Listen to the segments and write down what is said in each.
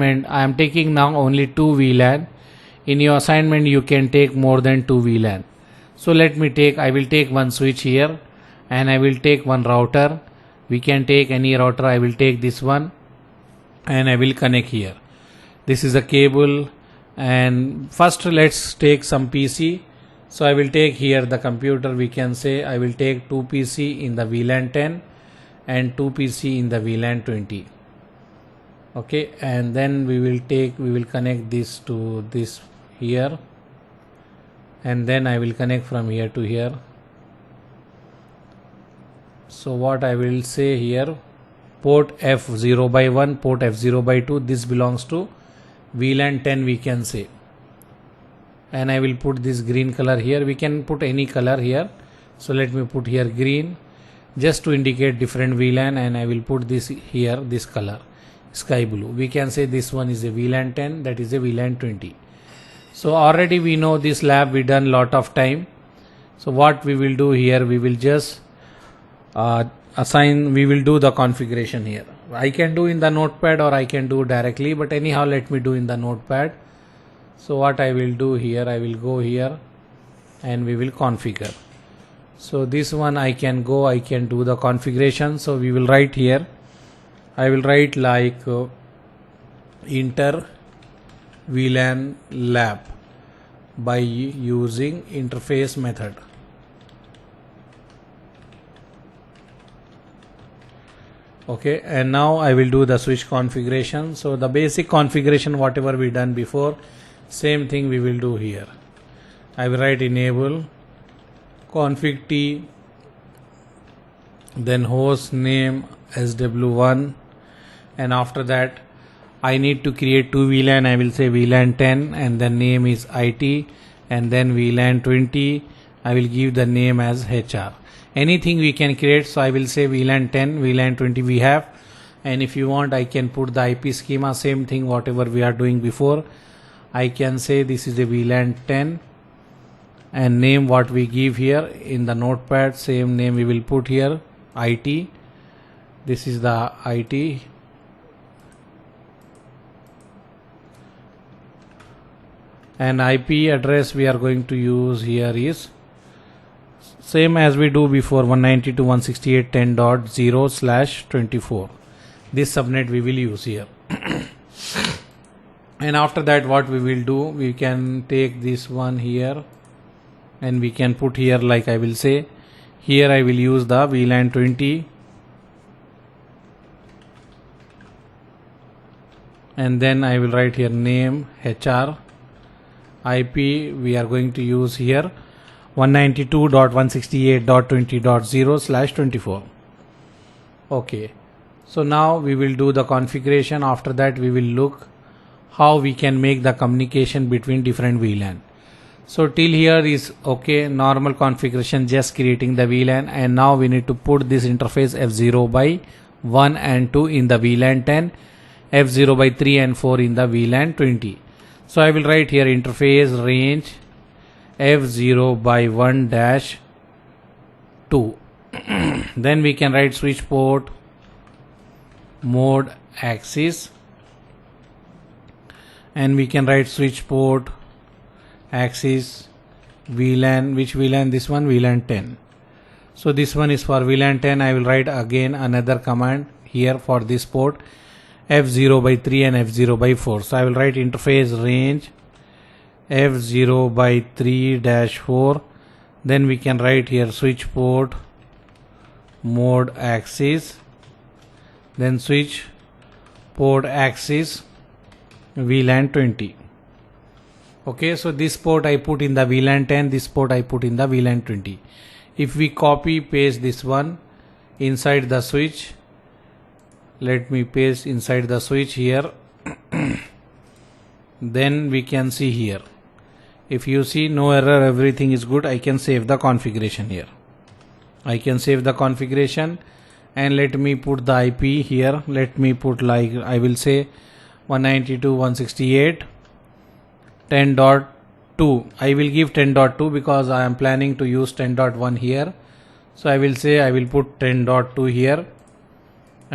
I am taking now only 2 VLAN. In your assignment you can take more than 2 VLAN. So I will take one switch here and I will take one router. We can take any router. I will take this one and I will connect here. This is a cable, and first let's take some PC. So I will take here the computer. We can say I will take 2 PC in the VLAN 10 and 2 PC in the VLAN 20. Okay, and then we will connect this to this here, and then I will connect from here to here. So what I will say here, port F0 by 1, port F0 by 2, this belongs to VLAN 10 we can say, and I will put this green color here. We can put any color here, so let me put here green just to indicate different VLAN, and I will put this here, this color sky blue. We can say this one is a VLAN 10, that is a VLAN 20. So already we know this lab, we done lot of time. So what we will do here, we will just we will do the configuration here. I can do in the notepad or I can do directly, but anyhow let me do in the notepad. So what I will do here, I will go here and we will configure. So this one I can do the configuration. So we will write here, I will write like Inter VLAN lab by using interface method. Okay, and now I will do the switch configuration. So the basic configuration whatever we done before, same thing we will do here. I will write enable config T, then host name SW1, and after that I need to create 2 VLAN. I will say VLAN 10 and the name is IT, and then VLAN 20 I will give the name as HR. Anything we can create, so I will say VLAN 10, VLAN 20 we have, and if you want I can put the IP schema, same thing whatever we are doing before. I can say this is a VLAN 10 and name what we give here in the notepad, same name we will put here, IT. This is the IT, and IP address we are going to use here is same as we do before, 192.168.10.0/24. This subnet we will use here. And after that what we will do, we can take this one here and we can put here, like I will say here I will use the VLAN 20, and then I will write here name HR. IP we are going to use here 192.168.20.0/24. Okay, so now we will do the configuration. After that we will look how we can make the communication between different VLAN. So till here is okay, normal configuration, just creating the VLAN, and now we need to put this interface F0 by 1 and 2 in the VLAN 10, F0 by 3 and 4 in the VLAN 20. So I will write here interface range F0 by 1 dash 2. Then we can write switch port mode axis, and we can write switch port axis VLAN, which VLAN, this one VLAN 10. So this one is for VLAN 10. I will write again another command here for this port, F0 by 3 and F0 by 4. So I will write interface range F0 by 3 dash 4. Then we can write here switch port mode axis, then switch port axis VLAN 20. Okay, so this port I put in the VLAN 10, this port I put in the VLAN 20. If we copy paste this one inside the switch, let me paste inside the switch here. Then we can see here, if you see no error, everything is good, I can save the configuration here. I can save the configuration, and let me put the IP here. Let me put, like I will say 192.168.10.2. I will give 10.2 because I am planning to use 10.1 here. So I will say I will put 10.2 here,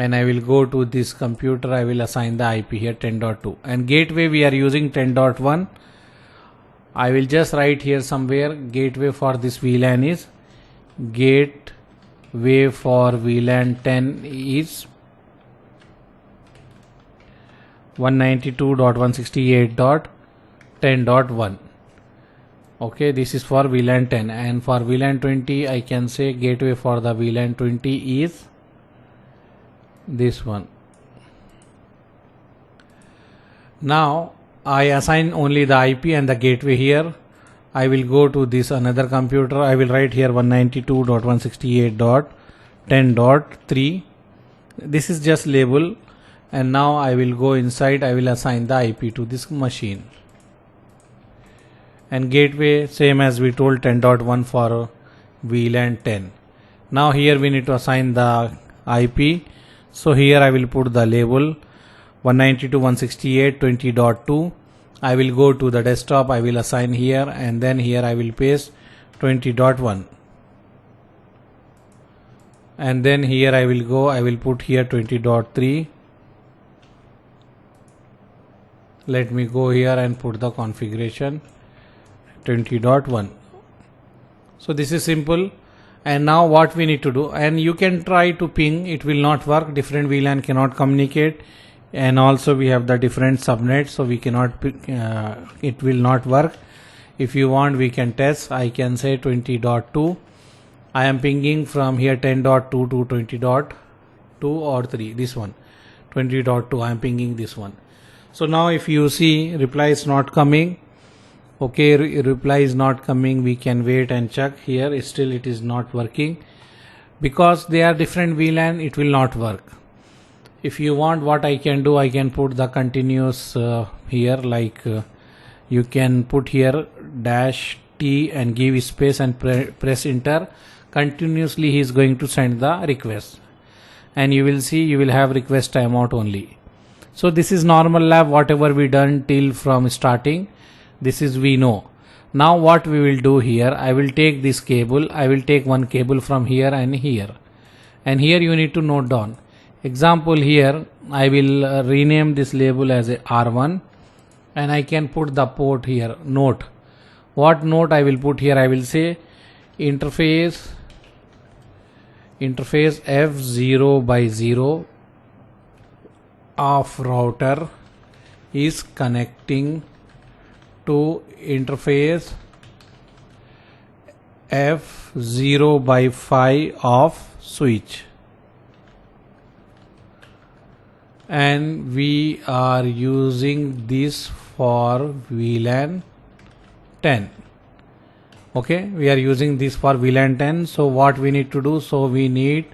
and I will go to this computer. I will assign the IP here 10.2, and gateway we are using 10.1. I will just write here somewhere gateway for this VLAN is gateway for VLAN 10 is 192.168.10.1. okay, this is for VLAN 10, and for VLAN 20 I can say gateway for the VLAN 20 is this one. Now I assign only the IP and the gateway here. I will go to this another computer. I will write here 192.168.10.3. this is just label, and now I will go inside. I will assign the IP to this machine, and gateway same as we told 10.1 for VLAN 10. Now here we need to assign the IP. So here I will put the label 192.168.20.2. I will go to the desktop. I will assign here, and then here I will paste 20.1, and then here I will go. I will put here 20.3. let me go here and put the configuration 20.1. so this is simple. And now what we need to do, and you can try to ping, it will not work. Different VLAN cannot communicate, and also we have the different subnets, so we cannot it will not work. If you want, we can test. I can say 20.2. I am pinging from here 10.2 to 20.2 or 3, this one 20.2. I am pinging this one. So now if you see reply is not coming, okay, reply is not coming, we can wait and check. Here still it is not working because they are different VLAN, it will not work. If you want, what I can do, I can put the continuous here, like you can put here -T and give space and press enter. Continuously he is going to send the request, and you will see you will have request timeout only. So this is normal lab, whatever we done till from starting, this is we know. Now what we will do here, I will take this cable, I will take one cable from here and here, and here you need to note down. Example here, I will rename this label as a R1, and I can put the port here, note. What note I will put here, I will say interface F0/0 of router is connecting to interface F0/5 of switch, and we are using this for VLAN 10. Okay, we are using this for VLAN 10. So what we need to do, so we need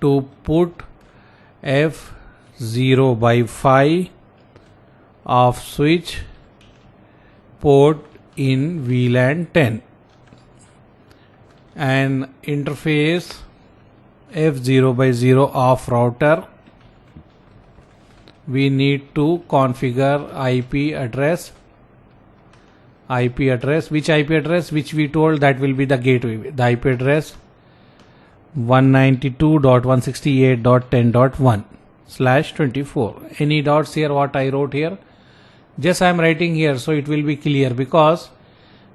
to put F0/5 of switch port in VLAN 10, and interface F0/0 of router, we need to configure IP address. Which IP address? Which we told that will be the gateway. The IP address 192.168.10.1/24. Any dots here? What I wrote here? Just I am writing here, so it will be clear, because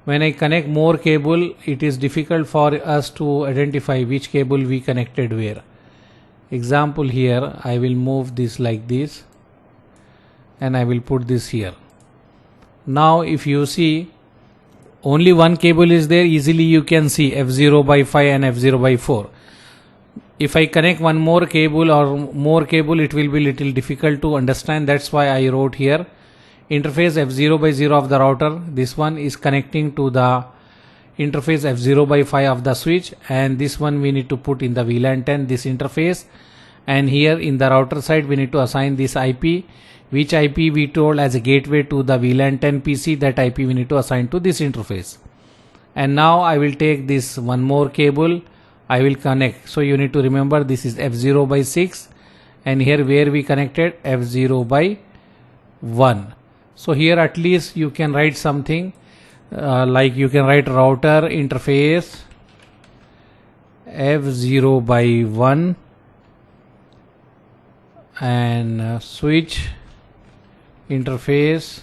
when I connect more cable, it is difficult for us to identify which cable we connected where. Example here, I will move this like this, and I will put this here. Now if you see, only one cable is there, easily you can see F0/5 and F0/4. If I connect one more cable or more cable, it will be little difficult to understand. That's why I wrote here interface F0/0 of the router. This one is connecting to the interface F0/5 of the switch, and this one we need to put in the VLAN 10, this interface, and here in the router side we need to assign this IP. Which IP we told as a gateway to the VLAN 10 PC, that IP we need to assign to this interface. And now I will take this one more cable, I will connect. So you need to remember this is F0/6, and here where we connected F0/1. So here at least you can write something like you can write router interface F0/1 and switch interface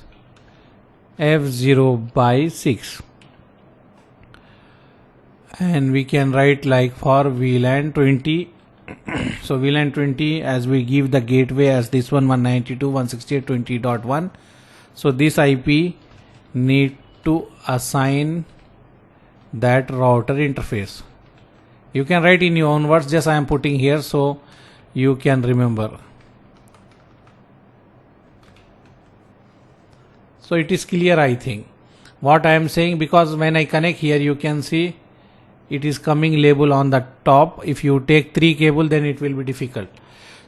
F0 by 6, and we can write like for VLAN 20. So VLAN 20, as we give the gateway as this one 192.168.20.1. so this IP need to assign that router interface. You can write in your own words, just I am putting here so you can remember. So it is clear, I think, what I am saying, because when I connect here you can see it is coming label on the top. If you take 3 cable then it will be difficult.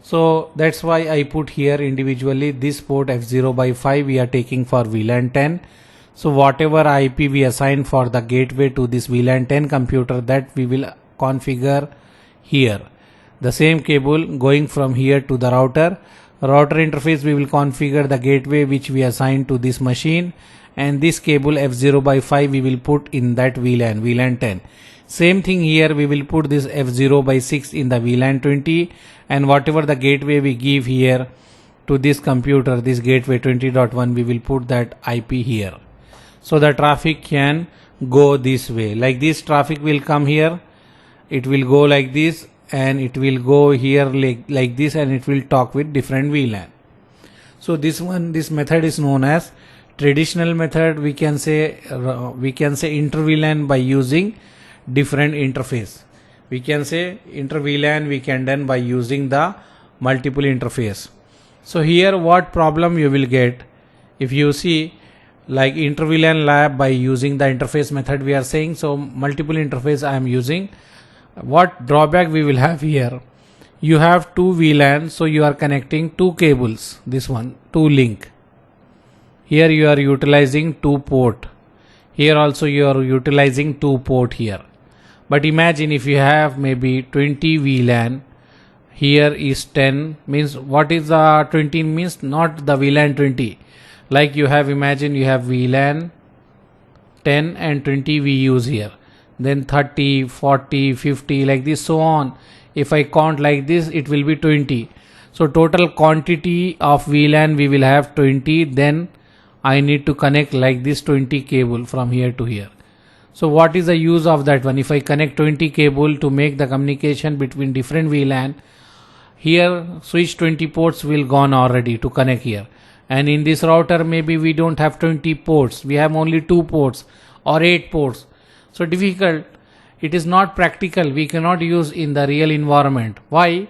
So that's why I put here individually this port F0 by 5 we are taking for VLAN 10. So whatever IP we assign for the gateway to this VLAN 10 computer, that we will configure here. The same cable going from here to the router interface, we will configure the gateway which we assign to this machine, and this cable F0 by 5 we will put in that VLAN 10. Same thing here, we will put this F0 by 6 in the VLAN 20, and whatever the gateway we give here to this computer, this gateway 20.1, we will put that IP here. So the traffic can go this way, like this traffic will come here, it will go like this, and it will go here like this, and it will talk with different VLAN. So this method is known as traditional method. We can say inter-VLAN by using different interface. We can say inter-VLAN we can done by using the multiple interface. So here what problem you will get, if you see like inter-VLAN lab by using the interface method we are saying, so multiple interface I am using. What drawback we will have here, you have 2 VLAN, so you are connecting 2 cables, this one 2 link. Here you are utilizing 2 port, here also you are utilizing 2 port here. But imagine if you have maybe 20 VLAN, here is 10, means what is the 20 means, not the VLAN 20, like you have, imagine you have VLAN 10 and 20 we use here, then 30, 40, 50 like this, so on. If I count like this it will be 20. So total quantity of VLAN we will have 20, then I need to connect like this 20 cable from here to here. So what is the use of that one? If I connect 20 cable to make the communication between different VLAN, here switch 20 ports will gone already to connect here, and in this router maybe we don't have 20 ports, we have only 2 ports or 8 ports. So difficult, it is not practical, we cannot use in the real environment. Why?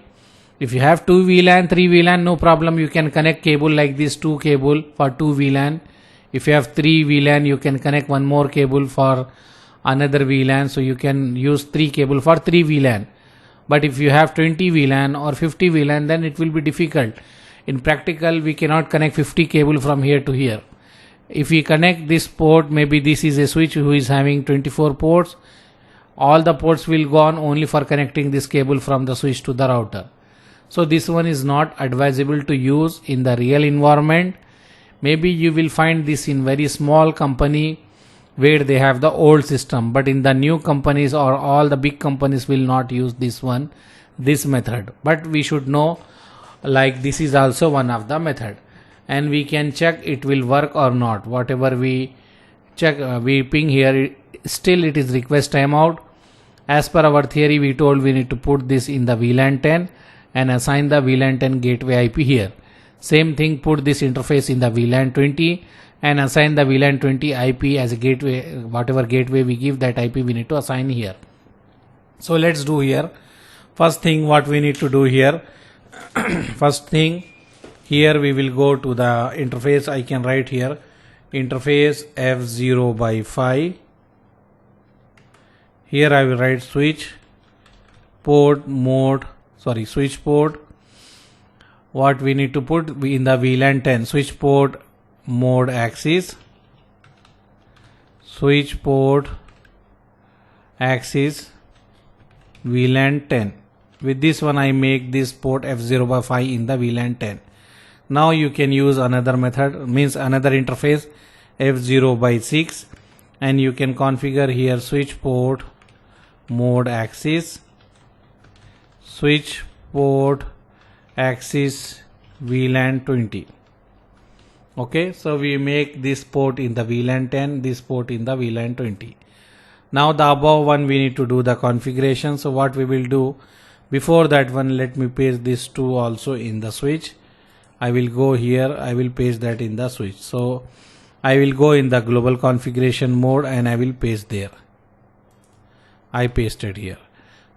If you have 2 VLAN, 3 VLAN, no problem, you can connect cable like this, 2 cable for 2 VLAN. If you have 3 VLAN, you can connect one more cable for another VLAN, so you can use 3 cable for 3 VLAN. But if you have 20 VLAN or 50 VLAN, then it will be difficult. In practical, we cannot connect 50 cable from here to here. If we connect this port, maybe this is a switch who is having 24 ports, all the ports will go on only for connecting this cable from the switch to the router. So this one is not advisable to use in the real environment. Maybe you will find this in very small company where they have the old system, but in the new companies or all the big companies will not use this method. But we should know like this is also one of the method, and we can check it will work or not. Whatever we check, we ping here, still it is request timeout. As per our theory, we told we need to put this in the VLAN 10 and assign the VLAN 10 gateway IP here. Same thing, put this interface in the VLAN 20 and assign the VLAN 20 IP as a gateway. Whatever gateway we give, that IP we need to assign here. So let's do here. First thing what we need to do here, first thing here we will go to the interface. I can write here interface F0 by 5. Here I will write switch port mode, switch port. What we need to put in the VLAN 10, switch port mode axis, switch port axis VLAN 10. With this one I make this port F0 by 5 in the VLAN 10. Now you can use another method, means another interface F0 by 6, and you can configure here switch port mode axis, switch port axis VLAN 20. Okay, so we make this port in the VLAN 10, this port in the VLAN 20. Now the above one we need to do the configuration. So what we will do, before that one, let me paste this 2 also in the switch. I will go here, I will paste that in the switch. So I will go in the global configuration mode and I will paste there. I pasted here.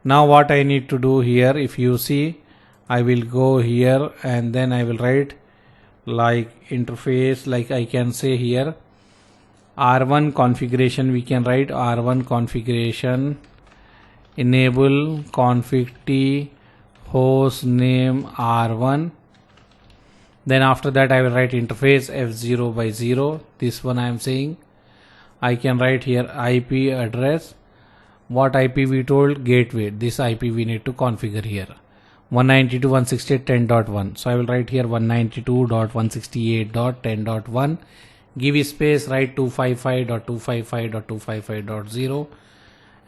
Now what I need to do here, if you see, I will go here and then I will write like interface, like I can say here R1 configuration, we can write R1 configuration enable config T host name R1. Then after that I will write interface F0 by 0. This one I am saying. I can write here IP address. What IP we told? Gateway. This IP we need to configure here. 192.168.10.1. So I will write here 192.168.10.1. Give space, write 255.255.255.0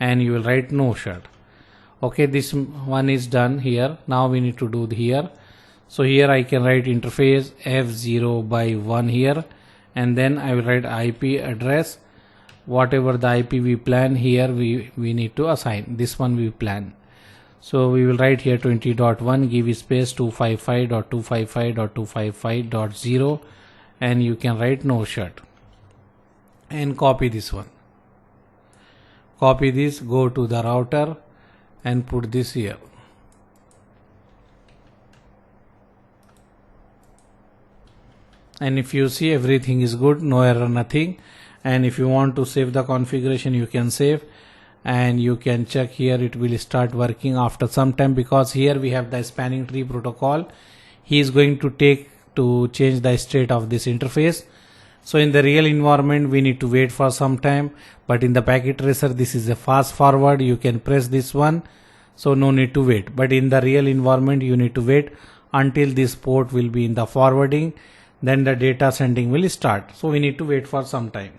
and you will write no shut. Okay, this one is done here. Now we need to do here. So here I can write interface F0 by 1 here and then I will write IP address. Whatever the IP we plan here, we need to assign. This one we plan. So we will write here 20.1, give space 255.255.255.0 and you can write no shut and copy this one. Copy this, go to the router and put this here. And if you see, everything is good, no error, nothing. And if you want to save the configuration, you can save and you can check here, it will start working after some time, because here we have the spanning tree protocol. He is going to take to change the state of this interface. So in the real environment we need to wait for some time, but in the packet tracer this is a fast forward, you can press this one, so no need to wait. But in the real environment you need to wait until this port will be in the forwarding, then the data sending will start. So we need to wait for some time.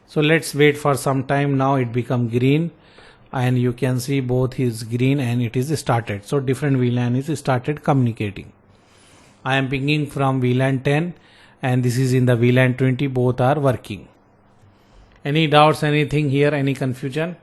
So let's wait for some time. Now it become green and you can see both is green and it is started. So different VLAN is started communicating. I am pinging from VLAN 10 and this is in the VLAN 20, both are working. Any doubts, anything here, any confusion?